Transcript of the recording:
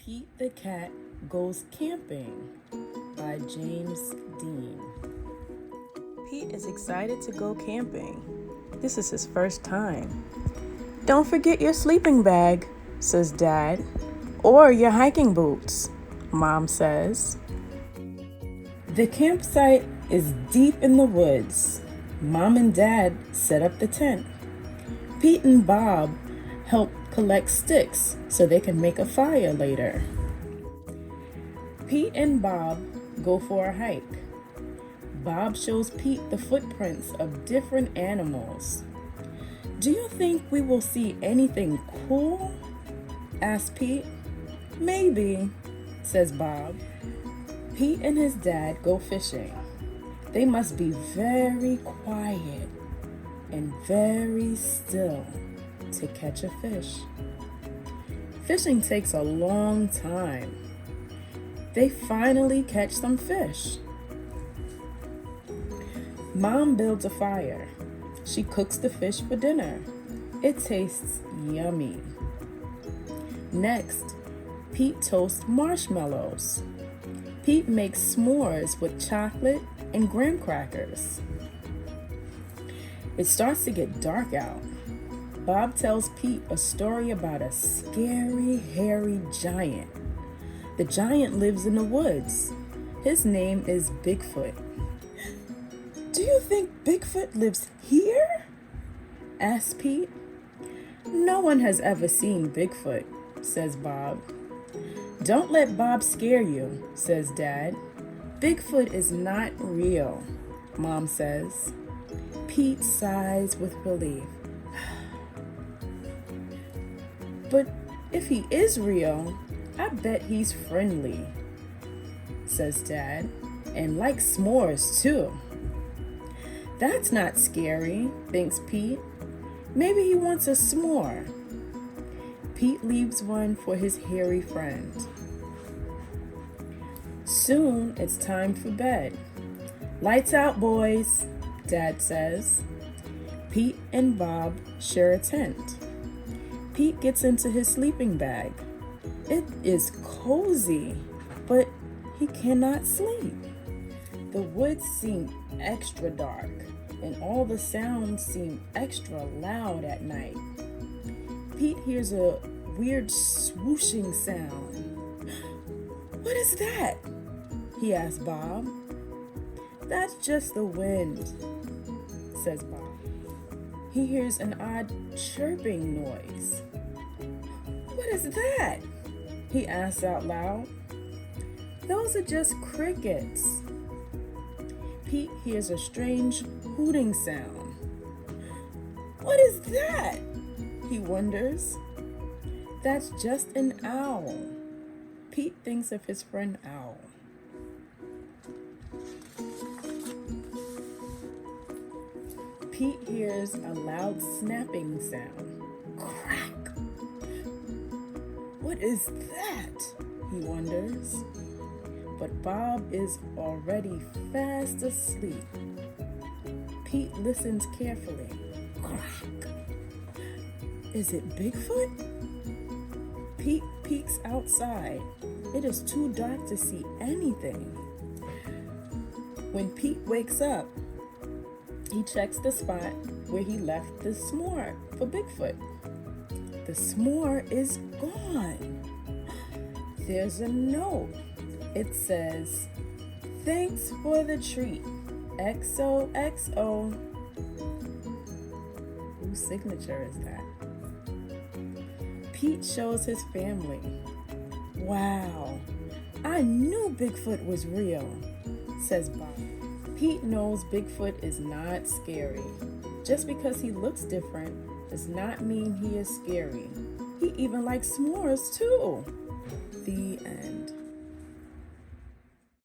Pete the Cat Goes Camping by James Dean. Pete is excited to go camping. This is his first time. Don't forget your sleeping bag, says Dad, or your hiking boots, Mom says. The campsite is deep in the woods. Mom and Dad set up the tent. Pete and Bob help collect sticks so they can make a fire later. Pete and Bob go for a hike. Bob shows Pete the footprints of different animals. Do you think we will see anything cool? Asks Pete. Maybe, says Bob. Pete and his dad go fishing. They must be very quiet and very still to catch a fish. Fishing takes a long time. They finally catch some fish. Mom builds a fire. She cooks the fish for dinner. It tastes yummy. Next, Pete toasts marshmallows. Pete makes s'mores with chocolate and graham crackers. It starts to get dark out. Bob tells Pete a story about a scary, hairy giant. The giant lives in the woods. His name is Bigfoot. Do you think Bigfoot lives here? Asks Pete. No one has ever seen Bigfoot, says Bob. Don't let Bob scare you, says Dad. Bigfoot is not real, Mom says. Pete sighs with relief. But if he is real, I bet he's friendly, says Dad, and likes s'mores too. That's not scary, thinks Pete. Maybe he wants a s'more. Pete leaves one for his hairy friend. Soon it's time for bed. Lights out, boys, Dad says. Pete and Bob share a tent. Pete gets into his sleeping bag. It is cozy, but he cannot sleep. The woods seem extra dark, and all the sounds seem extra loud at night. Pete hears a weird swooshing sound. What is that? He asks Bob. That's just the wind, says Bob. He hears an odd chirping noise. What is that? He asks out loud. Those are just crickets. Pete hears a strange hooting sound. What is that? He wonders. That's just an owl. Pete thinks of his friend Owl. Pete hears a loud snapping sound. Crack! What is that? He wonders. But Bob is already fast asleep. Pete listens carefully. Crack! Is it Bigfoot? Pete peeks outside. It is too dark to see anything. When Pete wakes up, he checks the spot where he left the s'more for Bigfoot. The s'more is gone. There's a note. It says, "Thanks for the treat. XOXO." Whose signature is that? Pete shows his family. Wow, I knew Bigfoot was real, says Bob. Pete knows Bigfoot is not scary. Just because he looks different does not mean he is scary. He even likes s'mores too. The end.